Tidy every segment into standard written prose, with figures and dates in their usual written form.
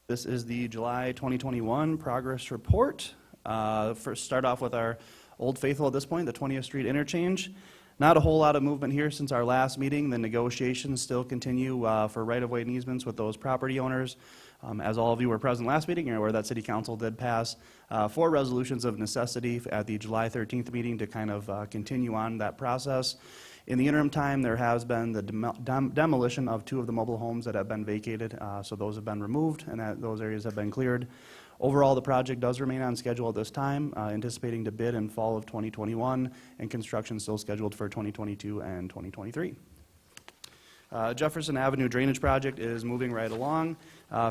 This is the July 2021 progress report. First, start off with our Old Faithful at this point, the 20th Street interchange. Not a whole lot of movement here since our last meeting. The negotiations still continue for right-of-way and easements with those property owners. As all of you were present last meeting, you're aware that City Council did pass 4 resolutions of necessity at the July 13th meeting to kind of continue on that process. In the interim time, there has been the demolition of 2 of the mobile homes that have been vacated, so those have been removed and those areas have been cleared. Overall, the project does remain on schedule at this time, anticipating to bid in fall of 2021, and construction still scheduled for 2022 and 2023. Jefferson Avenue drainage project is moving right along.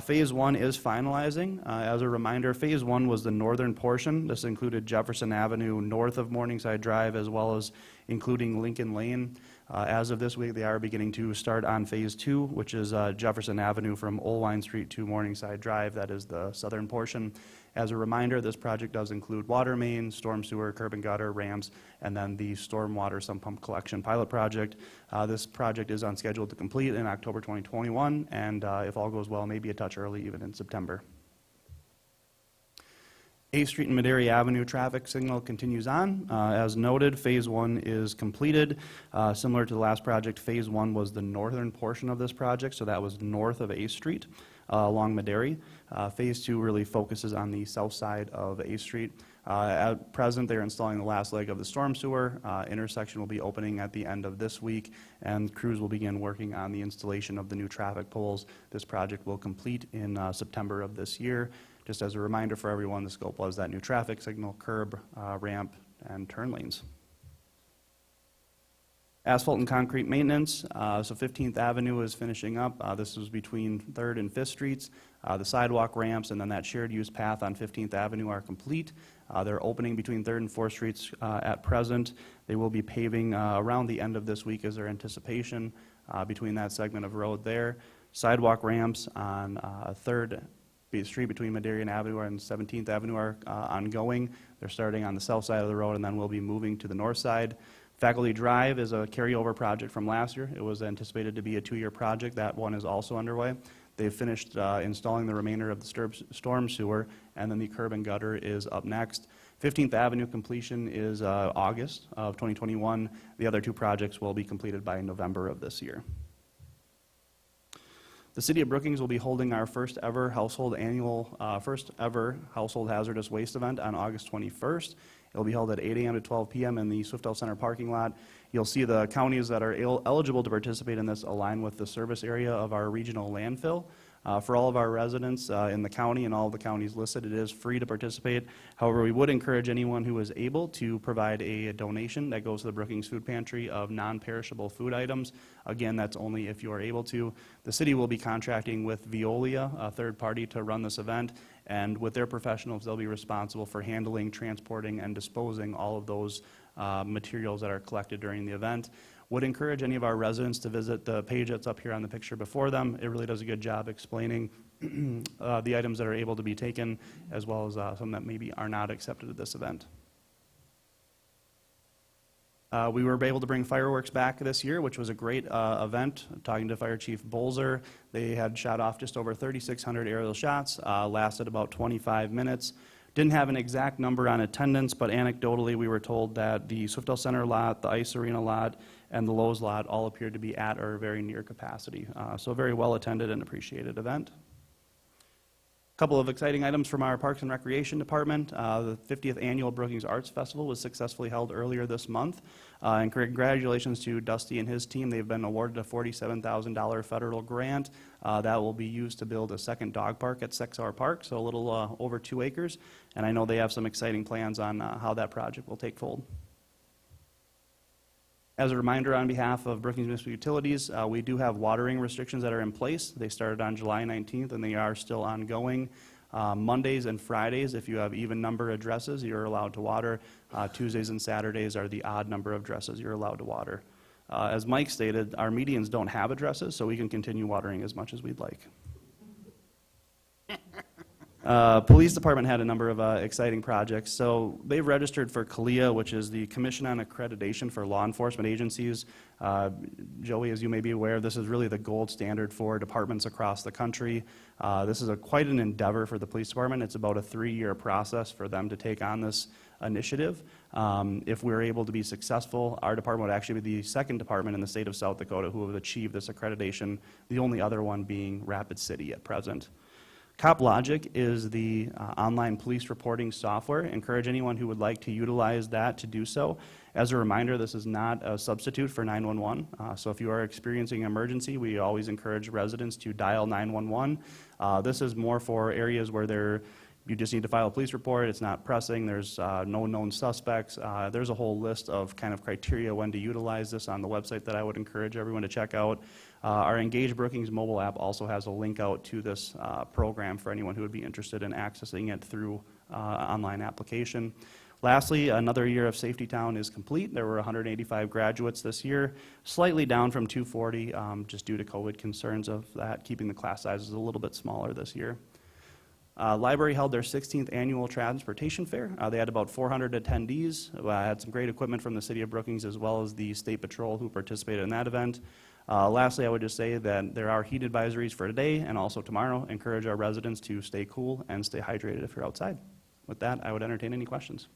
Phase 1 is finalizing. As a reminder, Phase 1 was the northern portion. This included Jefferson Avenue north of Morningside Drive, as well as including Lincoln Lane. As of this week, they are beginning to start on Phase 2, which is Jefferson Avenue from Olwine Street to Morningside Drive. That is the southern portion. As a reminder, this project does include water main, storm sewer, curb and gutter, ramps, and then the stormwater sump pump collection pilot project. This project is on schedule to complete in October 2021, and if all goes well, maybe a touch early, even in September. 8th Street and Madeira Avenue traffic signal continues on. As noted, Phase 1 is completed. Similar to the last project, Phase 1 was the northern portion of this project, so that was north of 8th Street along Madeira. Phase 2 really focuses on the south side of 8th Street. At present, they're installing the last leg of the storm sewer. Intersection will be opening at the end of this week, and crews will begin working on the installation of the new traffic poles. This project will complete in September of this year. Just as a reminder for everyone, the scope was that new traffic signal, curb, ramp, and turn lanes. Asphalt and concrete maintenance. So 15th Avenue is finishing up. This was between 3rd and 5th Streets. The sidewalk ramps and then that shared use path on 15th Avenue are complete. They're opening between 3rd and 4th Streets at present. They will be paving around the end of this week as their anticipation between that segment of road there. Sidewalk ramps on 3rd Street between Madeira Avenue and 17th Avenue are ongoing. They're starting on the south side of the road and then we'll be moving to the north side. Faculty Drive is a carryover project from last year. It was anticipated to be a 2-year project. That one is also underway. They've finished installing the remainder of the storm sewer, and then the curb and gutter is up next. 15th Avenue completion is August of 2021. The other 2 projects will be completed by November of this year. The City of Brookings will be holding our first ever household hazardous waste event on August 21st. It'll be held at 8 a.m. to 12 p.m. in the Swiftel Center parking lot. You'll see the counties that are eligible to participate in this align with the service area of our regional landfill. For all of our residents in the county and all of the counties listed, it is free to participate. However, we would encourage anyone who is able to provide a donation that goes to the Brookings Food Pantry of non-perishable food items. Again, that's only if you are able to. The city will be contracting with Veolia, a third party, to run this event, and with their professionals, they'll be responsible for handling, transporting, and disposing all of those materials that are collected during the event. Would encourage any of our residents to visit the page that's up here on the picture before them. It really does a good job explaining the items that are able to be taken, as well as some that maybe are not accepted at this event. We were able to bring fireworks back this year, which was a great event. Talking to Fire Chief Bolzer, they had shot off just over 3,600 aerial shots, lasted about 25 minutes. Didn't have an exact number on attendance, but anecdotally we were told that the Swiftel Center lot, the Ice Arena lot, and the Lowe's lot all appeared to be at or very near capacity. So a very well attended and appreciated event. A couple of exciting items from our Parks and Recreation Department. The 50th Annual Brookings Arts Festival was successfully held earlier this month. And congratulations to Dusty and his team. They've been awarded a $47,000 federal grant that will be used to build a second dog park at 6 Hour Park, so a little over 2 acres. And I know they have some exciting plans on how that project will take fold. As a reminder, on behalf of Brookings Municipal Utilities, we do have watering restrictions that are in place. They started on July 19th and they are still ongoing. Mondays and Fridays, if you have even number addresses, you're allowed to water. Tuesdays and Saturdays are the odd number of addresses you're allowed to water. As Mike stated, our medians don't have addresses, so we can continue watering as much as we'd like. Police department had a number of exciting projects. So they've registered for CALIA, which is the Commission on Accreditation for Law Enforcement Agencies. Joey, as you may be aware, this is really the gold standard for departments across the country. This is quite an endeavor for the police department. It's about a 3-year process for them to take on this initiative. If we're able to be successful, our department would actually be the second department in the state of South Dakota who have achieved this accreditation, the only other one being Rapid City at present. CopLogic is the online police reporting software. Encourage anyone who would like to utilize that to do so. As a reminder, this is not a substitute for 911. So if you are experiencing an emergency, we always encourage residents to dial 911. This is more for areas where you just need to file a police report, it's not pressing, there's no known suspects. There's a whole list of kind of criteria when to utilize this on the website that I would encourage everyone to check out. Our Engage Brookings mobile app also has a link out to this program for anyone who would be interested in accessing it through online application. Lastly, another year of Safety Town is complete. There were 185 graduates this year, slightly down from 240 just due to COVID concerns of that, keeping the class sizes a little bit smaller this year. Library held their 16th annual transportation fair. They had about 400 attendees. Had some great equipment from the city of Brookings as well as the State Patrol who participated in that event. Lastly, I would just say that there are heat advisories for today and also tomorrow. Encourage our residents to stay cool and stay hydrated if you're outside. With that, I would entertain any questions.